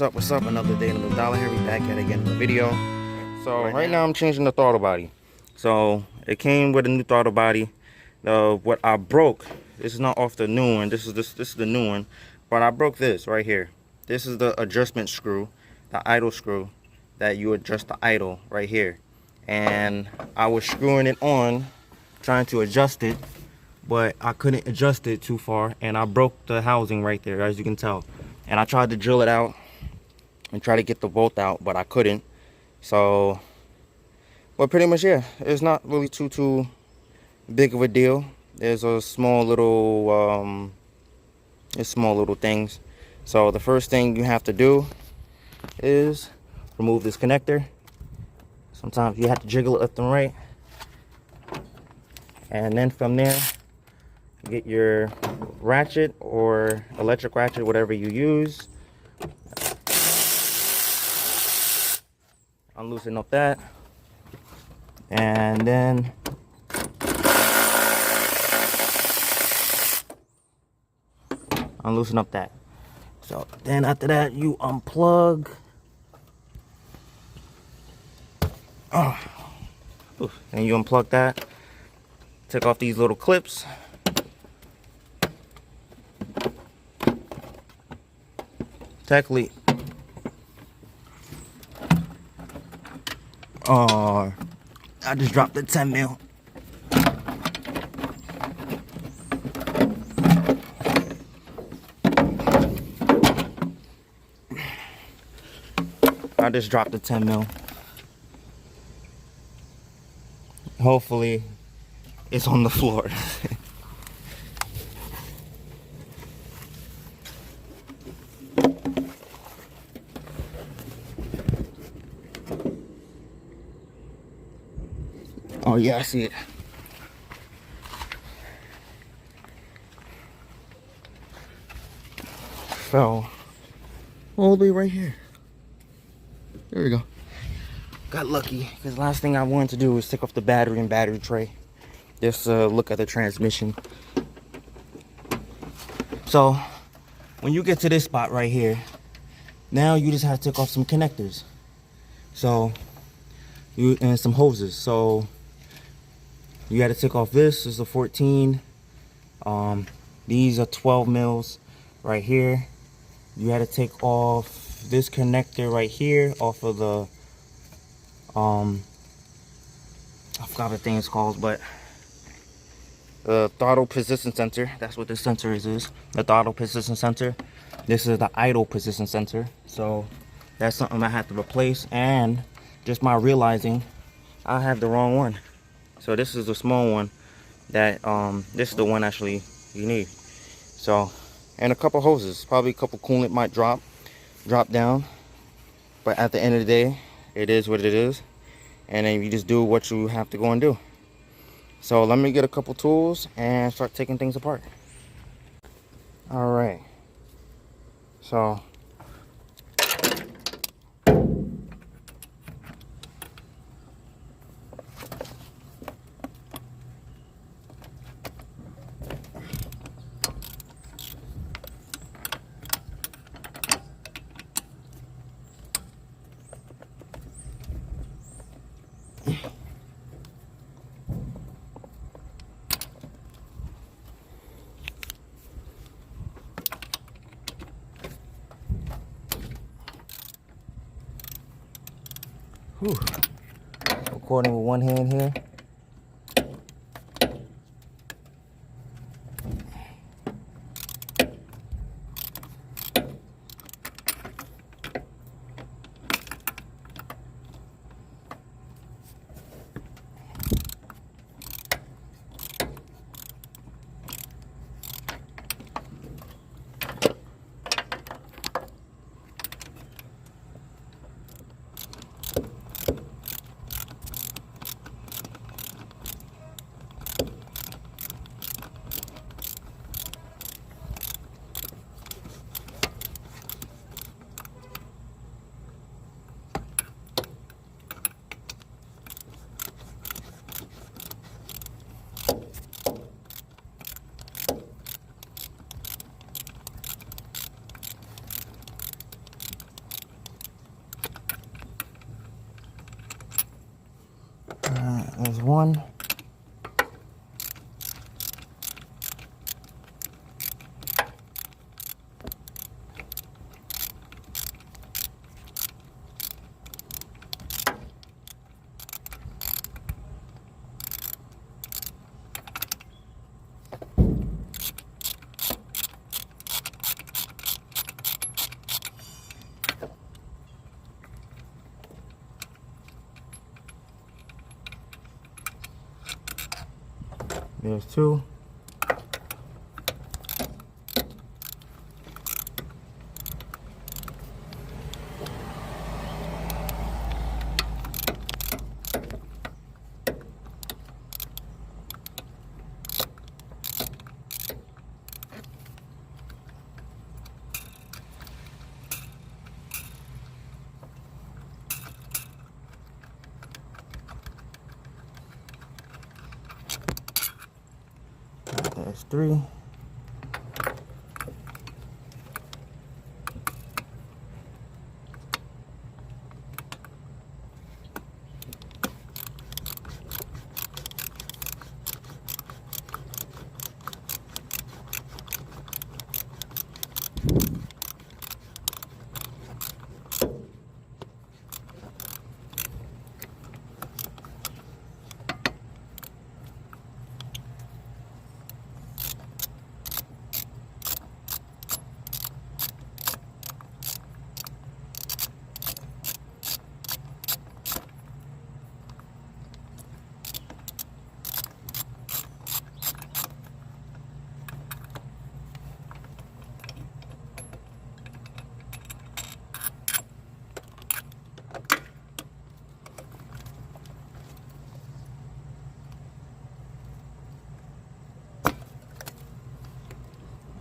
What's up? Another day in the Dollar here. We back at it again in the video. So right now I'm changing the throttle body. So it came with a new throttle body. What I broke, this is not off the new one. This is the new one. But I broke this right here. This is the adjustment screw, the idle screw that you adjust the idle right here. And I was screwing it on, trying to adjust it, but I couldn't adjust it too far, and I broke the housing right there, as you can tell. And I tried to drill it out and try to get the bolt out, but I couldn't. So, but pretty much, yeah, it's not really too big of a deal. There's a small little small little things. So the first thing you have to do is remove this connector. Sometimes you have to jiggle it left and right, and then from there get your ratchet or electric ratchet, whatever you use. Unloosen up that, and then unloosen up that. So then after that, you unplug. And you unplug that. Take off these little clips. Technically, I just dropped the 10 mil. I just dropped the 10 mil. Hopefully, it's on the floor. Oh yeah, I see it. Fell all the way right here. There we go. Got lucky, because the last thing I wanted to do was take off the battery and battery tray. Just look at the transmission. So when you get to this spot right here, now you just have to take off some connectors. So and some hoses. So you got to take off this is a 14. These are 12 mils right here. You had to take off this connector right here off of the I forgot what the thing is called, but the throttle position sensor. That's what this sensor is. The throttle position sensor. This is the idle position sensor. So that's something I have to replace, and just my realizing I have the wrong one. So this is the small one that this is the one actually you need. So, and a couple hoses, probably a couple coolant might drop down, but at the end of the day, it is what it is, and then you just do what you have to go and do. So let me get a couple tools and start taking things apart. All right, so recording with one hand here. There's one. There's two. There's three.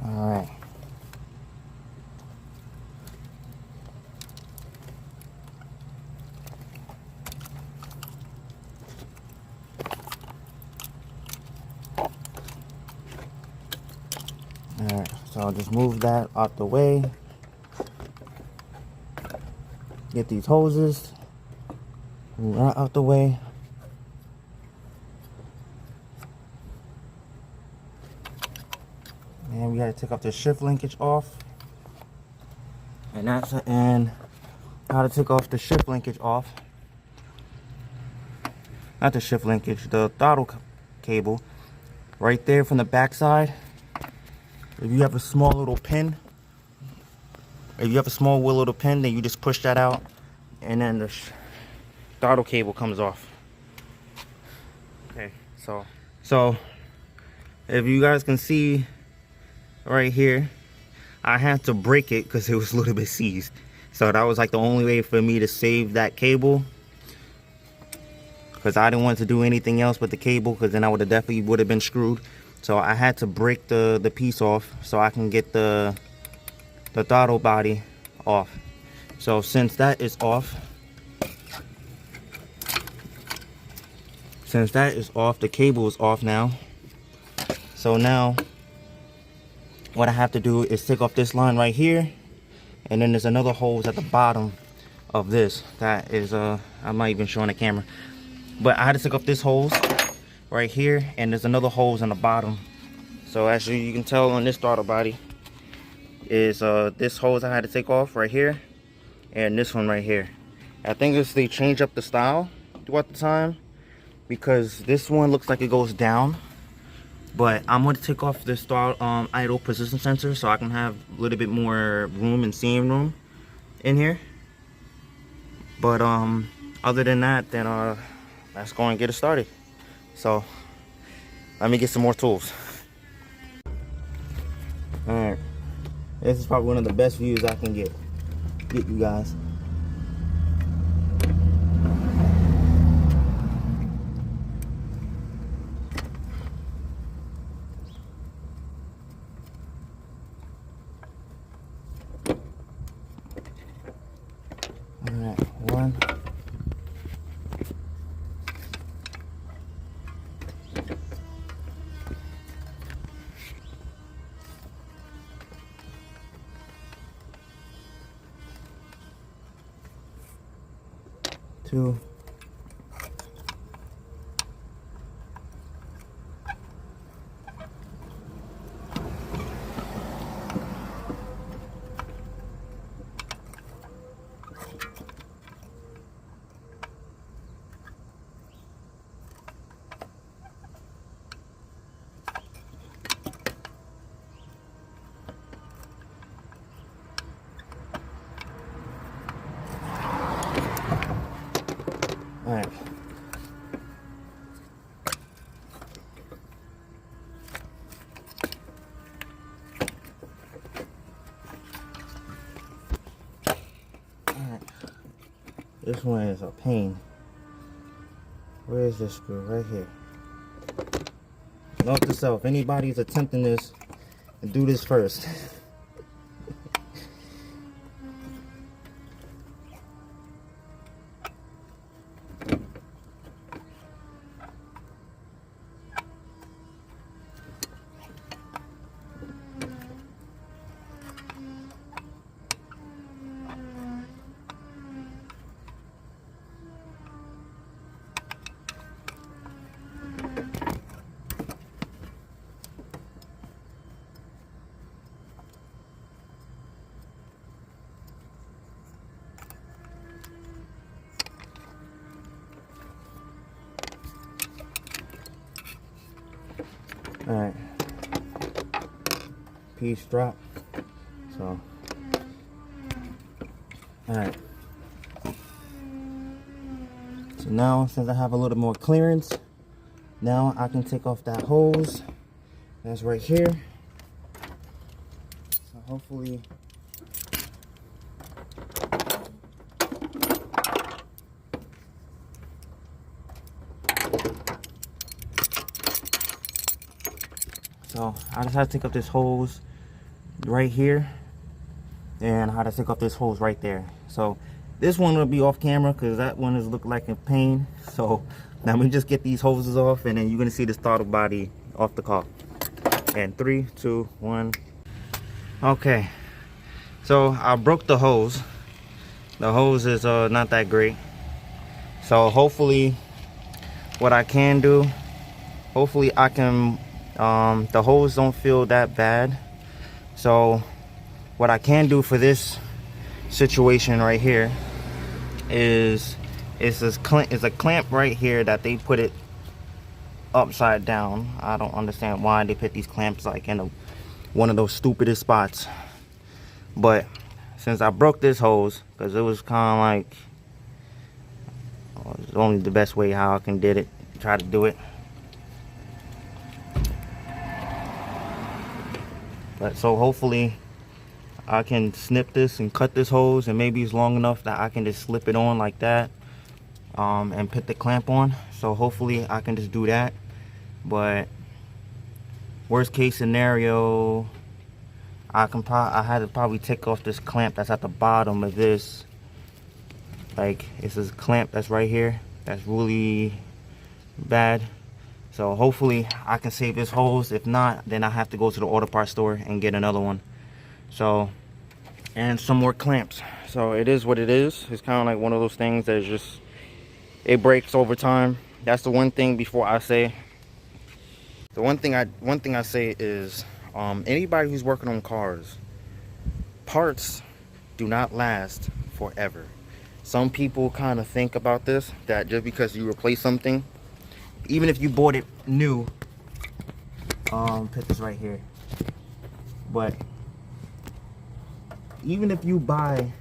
Alright. Alright, so I'll just move that out the way. Get these hoses. Move that out the way. And we gotta take off the shift linkage off. And how to take off the shift linkage off. Not the shift linkage, the throttle cable. Right there from the back side. If you have a small little pin, then you just push that out, and then the throttle cable comes off. Okay, so if you guys can see right here, I had to break it because it was a little bit seized. So that was like the only way for me to save that cable, because I didn't want to do anything else but the cable, because then I would have been screwed. So I had to break the piece off so I can get the throttle body off. So since that is off, the cable is off now. So now what I have to do is take off this line right here, and then there's another hose at the bottom of this that is I'm not even showing the camera, but I had to take off this hose right here, and there's another hose on the bottom. So as you can tell on this throttle body is this hose I had to take off right here, and this one right here. I think it's they change up the style throughout the time, because this one looks like it goes down, but I'm going to take off this idle position sensor so I can have a little bit more room and seam room in here. But other than that, then let's go and get it started. So let me get some more tools. Alright, this is probably one of the best views I can get you guys. Alright, one. Two. All right. This one is a pain. Where is this screw? Right here. Note to self, anybody's attempting this, do this first. All right, piece drop. So, all right. So now, since I have a little more clearance, now I can take off that hose that's right here. So hopefully. So I just had to take up this hose right here, and I had to take off this hose right there. So this one will be off camera because that one is look like a pain. So now we just get these hoses off, and then you're gonna see the throttle body off the car. And 3, 2, 1. Okay, so I broke the hose. The hose is not that great. So hopefully, what I can do, hopefully I can. The hose don't feel that bad. So what I can do for this situation right here is it's a clamp right here that they put it upside down. I don't understand why they put these clamps like in one of those stupidest spots. But since I broke this hose, because it was kind of like, it's only the best way how I can try to do it. But so hopefully I can snip this and cut this hose, and maybe it's long enough that I can just slip it on like that, and put the clamp on. So hopefully I can just do that. But worst case scenario, I had to probably take off this clamp that's at the bottom of this. Like, it's this clamp that's right here that's really bad. So hopefully I can save this hose. If not, then I have to go to the auto parts store and get another one. So, and some more clamps. So it is what it is. It's kind of like one of those things that just, it breaks over time. That's the one thing before I say. The one thing I say is, anybody who's working on cars, parts do not last forever. Some people kind of think about this, that just because you replace something, even if you bought it new, put this right here. But even if you buy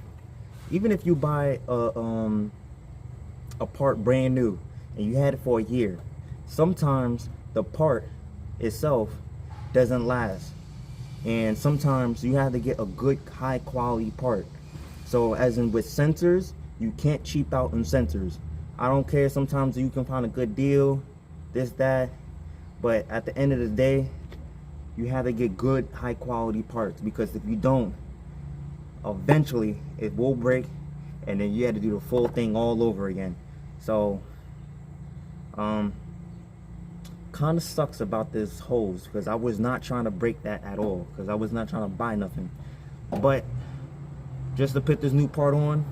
a part brand new and you had it for a year, sometimes the part itself doesn't last, and sometimes you have to get a good high quality part. So as in with sensors, you can't cheap out on sensors. I don't care, sometimes you can find a good deal, this, that, but at the end of the day, you have to get good high quality parts, because if you don't, eventually it will break, and then you have to do the full thing all over again. So kind of sucks about this hose, because I was not trying to break that at all, because I was not trying to buy nothing. But just to put this new part on,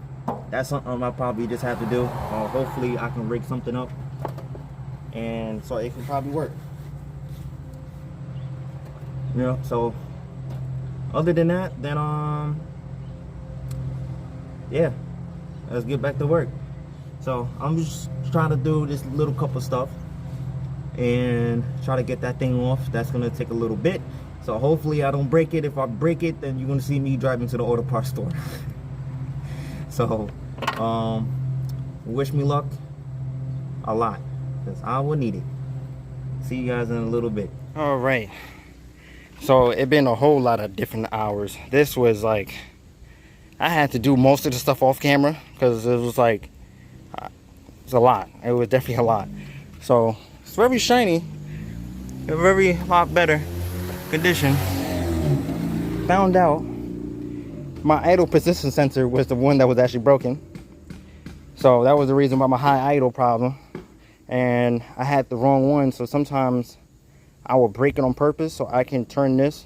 that's something I probably just have to do. Hopefully I can rig something up, and so it can probably work. You know, so other than that, then yeah, let's get back to work. So I'm just trying to do this little couple stuff and try to get that thing off. That's gonna take a little bit. So hopefully I don't break it. If I break it, then you're gonna see me driving to the auto parts store. So wish me luck a lot, because I will need it. See you guys in a little bit. All right, so it been a whole lot of different hours. This was like, I had to do most of the stuff off camera because it was like, it's a lot. It was definitely a lot. So it's very shiny, a very lot better condition. Found out my idle position sensor was the one that was actually broken. So that was the reason why my high idle problem. And I had the wrong one, so sometimes I will break it on purpose so I can turn this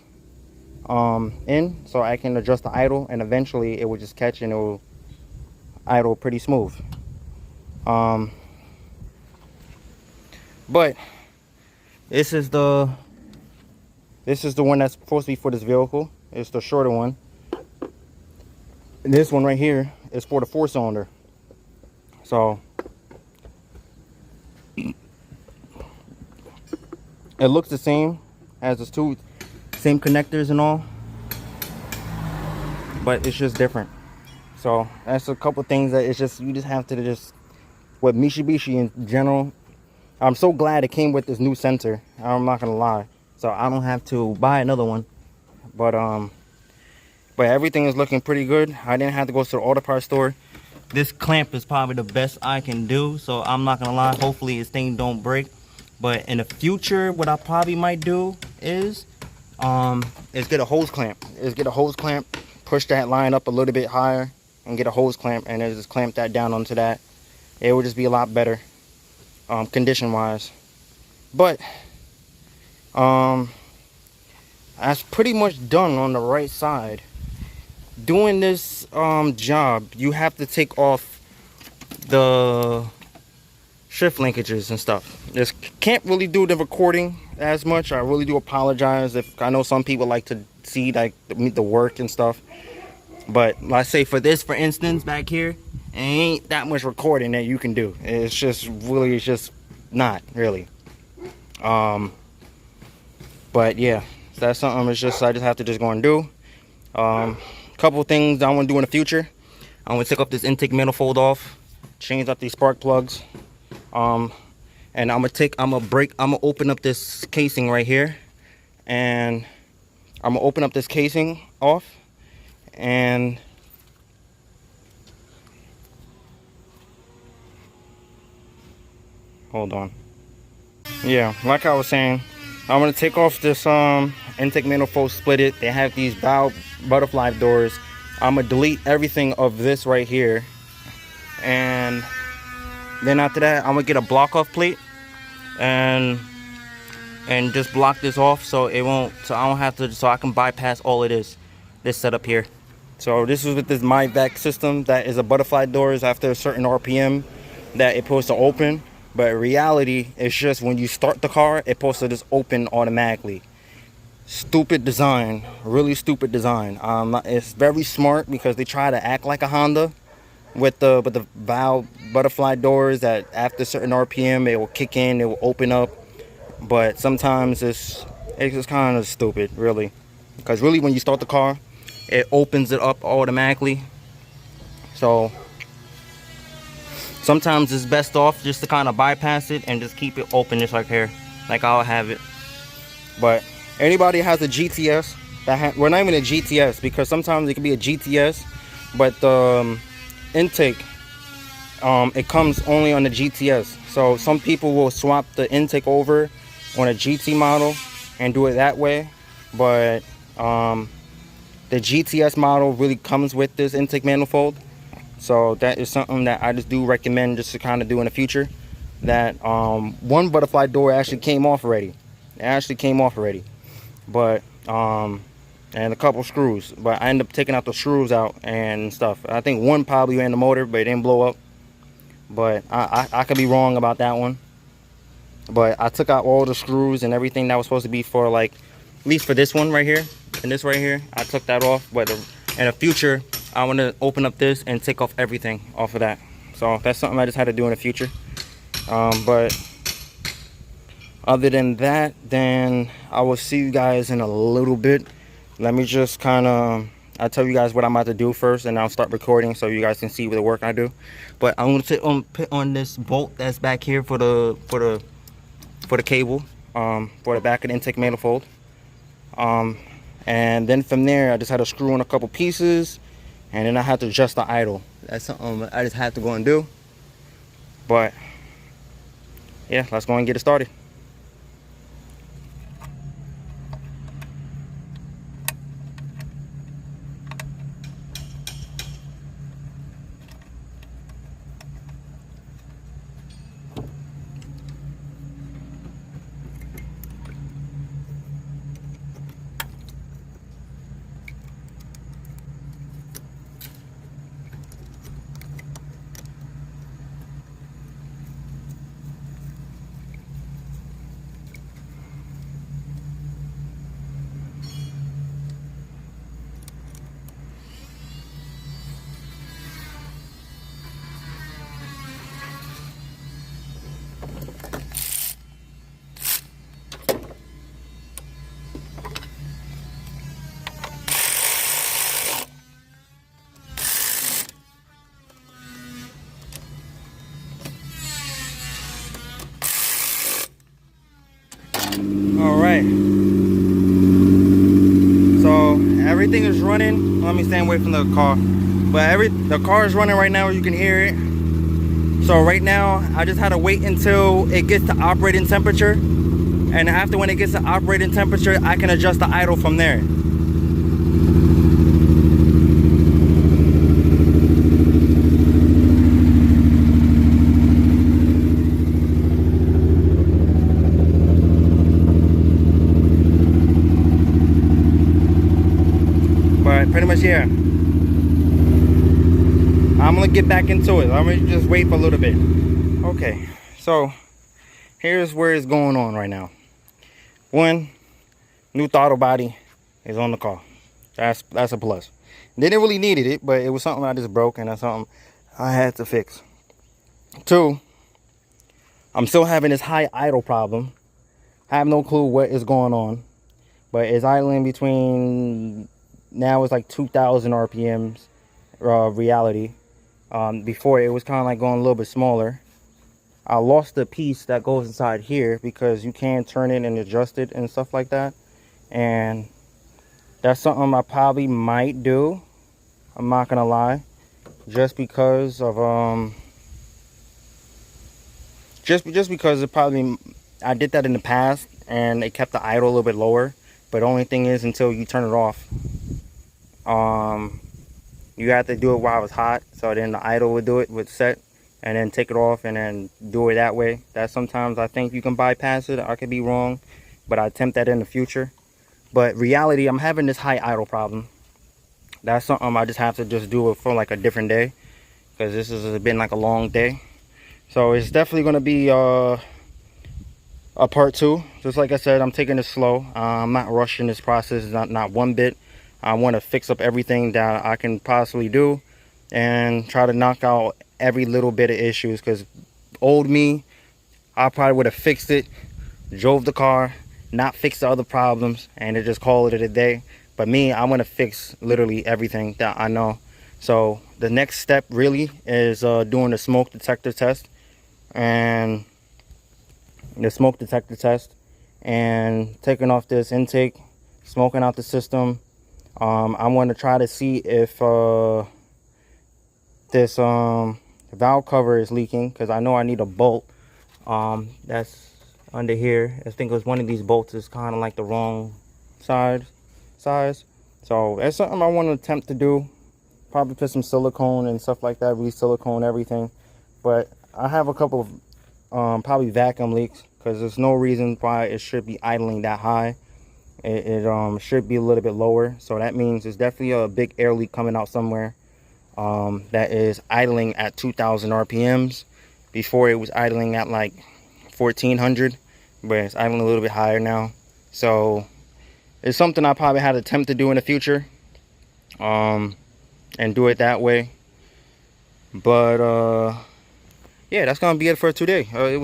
in, so I can adjust the idle, and eventually it will just catch and it will idle pretty smooth. But this is the one that's supposed to be for this vehicle. It's the shorter one. And this one right here is for the 4-cylinder. So it looks the same, has the two same connectors and all, but it's just different. So that's a couple things that it's just, you just have to just, with Mitsubishi in general, I'm so glad it came with this new sensor. I'm not gonna lie. So I don't have to buy another one. But everything is looking pretty good. I didn't have to go to the auto parts store. This clamp is probably the best I can do. So I'm not gonna lie. Hopefully this thing don't break. But in the future, what I probably might do is get a hose clamp. Push that line up a little bit higher and get a hose clamp, and then just clamp that down onto that. It would just be a lot better. Condition wise, but that's pretty much done on the right side. Doing this job, you have to take off the shift linkages and stuff. Just can't really do the recording as much. I really do apologize if I know some people like to see like the work and stuff, but let's say for this, for instance, back here, ain't that much recording that you can do. It's just really, it's just not really. But yeah, so that's something. It's just, I just have to just go and do. Couple things I want to do in the future. I'm gonna take up this intake manifold off, change up these spark plugs, and I'm gonna open up this casing right here, and I'm gonna open up this casing off, and hold on. Yeah, like I was saying, I'm gonna take off this intake manifold, split it. They have these valve butterfly doors. I'm gonna delete everything of this right here, and then after that I'm gonna get a block off plate and just block this off so it won't, so I don't have to, so I can bypass all of this setup here. So this is with this MyVac system that is a butterfly doors after a certain RPM that it's supposed to open. But in reality, it's just when you start the car, it's supposed to just open automatically. Stupid design, really stupid design. It's very smart because they try to act like a Honda with the valve butterfly doors that after a certain RPM, it will kick in, it will open up. But sometimes it's just kind of stupid, really. Because really, when you start the car, it opens it up automatically. So sometimes it's best off just to kind of bypass it and just keep it open just like here, like I'll have it. But anybody has a GTS, well, not even a GTS, because sometimes it can be a GTS, but the intake, it comes only on the GTS. So some people will swap the intake over on a GT model and do it that way, but the GTS model really comes with this intake manifold. So that is something that I just do recommend just to kind of do in the future. That one butterfly door actually came off already. It actually came off already. But and a couple screws. But I ended up taking out the screws out and stuff. I think one probably ran the motor, but it didn't blow up. But I could be wrong about that one. But I took out all the screws and everything that was supposed to be for, like, at least for this one right here and this right here. I took that off. But in the future, I want to open up this and take off everything off of that. So that's something I just had to do in the future. But other than that, then I will see you guys in a little bit. Let me just kind of, I'll tell you guys what I'm about to do first, and I'll start recording so you guys can see the work I do. But I'm going to put on this bolt that's back here for the cable, for the back of the intake manifold. And then from there, I just had to screw in a couple pieces, and then I had to adjust the idle. That's something I just had to go and do. But yeah, let's go and get it started. All right, so everything is running. Let me stand away from the car, but the car is running right now. You can hear it. So right now I just had to wait until it gets to operating temperature, and after when it gets to operating temperature, I can adjust the idle from there. Pretty much, yeah. I'm gonna get back into it. I'm gonna just wait for a little bit. Okay, so here's where it's going on right now. One, new throttle body is on the car. That's a plus. Didn't really needed it, but it was something I just broke, and that's something I had to fix. Two, I'm still having this high idle problem. I have no clue what is going on, but it's idling between, now it's like 2,000 RPMs reality. Before it was kind of like going a little bit smaller. I lost the piece that goes inside here because you can turn it and adjust it and stuff like that, and that's something I probably might do. I'm not gonna lie, just because of just because it probably, I did that in the past and it kept the idle a little bit lower. But the only thing is, until you turn it off, you have to do it while it's hot, so then the idle would do it, would set, and then take it off and then do it that way. That sometimes I think you can bypass it. I could be wrong, but I attempt that in the future. But reality, I'm having this high idle problem. That's something I just have to just do it for like a different day, because this has been like a long day. So it's definitely going to be a part two. Just like I said, I'm taking it slow. I'm not rushing this process, not one bit. I want to fix up everything that I can possibly do and try to knock out every little bit of issues, because old me, I probably would have fixed it, drove the car, not fixed the other problems, and it just called it a day. But me, I want to fix literally everything that I know. So the next step really is doing the smoke detector test, and taking off this intake, smoking out the system. I'm going to try to see if this valve cover is leaking, because I know I need a bolt that's under here. I think it was one of these bolts is kind of like the wrong size. So that's something I want to attempt to do. Probably put some silicone and stuff like that, re-silicone everything. But I have a couple of probably vacuum leaks, because there's no reason why it should be idling that high. It should be a little bit lower. So that means there's definitely a big air leak coming out somewhere that is idling at 2,000 RPMs. Before it was idling at like 1,400, but it's idling a little bit higher now. So it's something I probably had to attempt to do in the future. and do it that way. But yeah, that's gonna be it for today.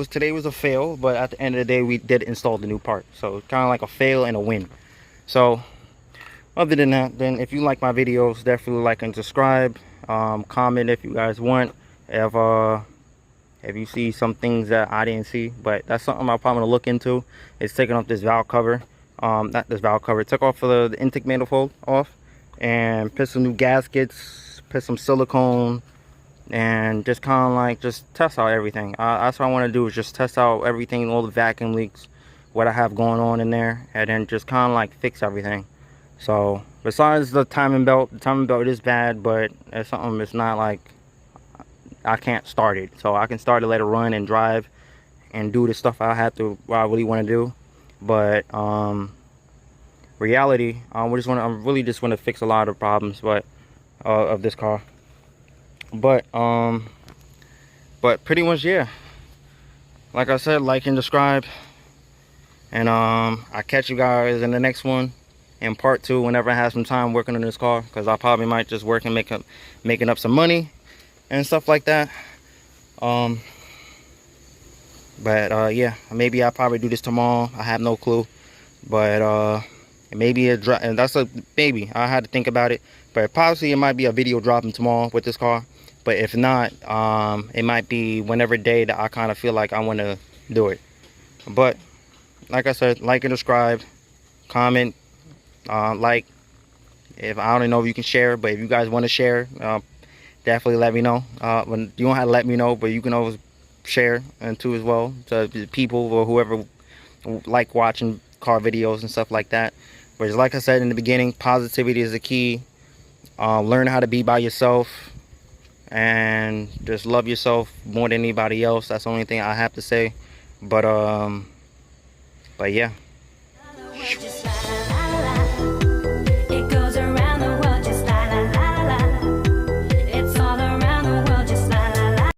Today was a fail, but at the end of the day, we did install the new part. So it's kind of like a fail and a win. So other than that, then if you like my videos, definitely like and subscribe. Comment if you guys want. If you see some things that I didn't see, but that's something I'm probably gonna look into. Is taking off this valve cover. Not this valve cover. Took off the intake manifold off, and put some new gaskets, put some silicone, and just kind of like just test out everything. That's what I want to do, is just test out everything, all the vacuum leaks, what I have going on in there, and then just kind of like fix everything. So besides the timing belt is bad, but it's something. It's not like I can't start it, so I can start it, let it run and drive and do the stuff I really want to do. But reality, I really just want to fix a lot of problems, but of this car. But pretty much, yeah, like I said, like and subscribe, and I catch you guys in the next one, in part 2, whenever I have some time working on this car, because I probably might just work and making up some money and stuff like that. Yeah, maybe I'll probably do this tomorrow. I have no clue, but maybe and that's a maybe. I had to think about it, but possibly it might be a video dropping tomorrow with this car. But if not, it might be whenever day that I kind of feel like I want to do it. But like I said, like and subscribe, comment, like. If I don't know if you can share, but if you guys want to share, definitely let me know. When you don't have to let me know, but you can always share and too as well to people or whoever like watching car videos and stuff like that. But like I said in the beginning, positivity is the key. Learn how to be by yourself and just love yourself more than anybody else. That's the only thing I have to say. But yeah.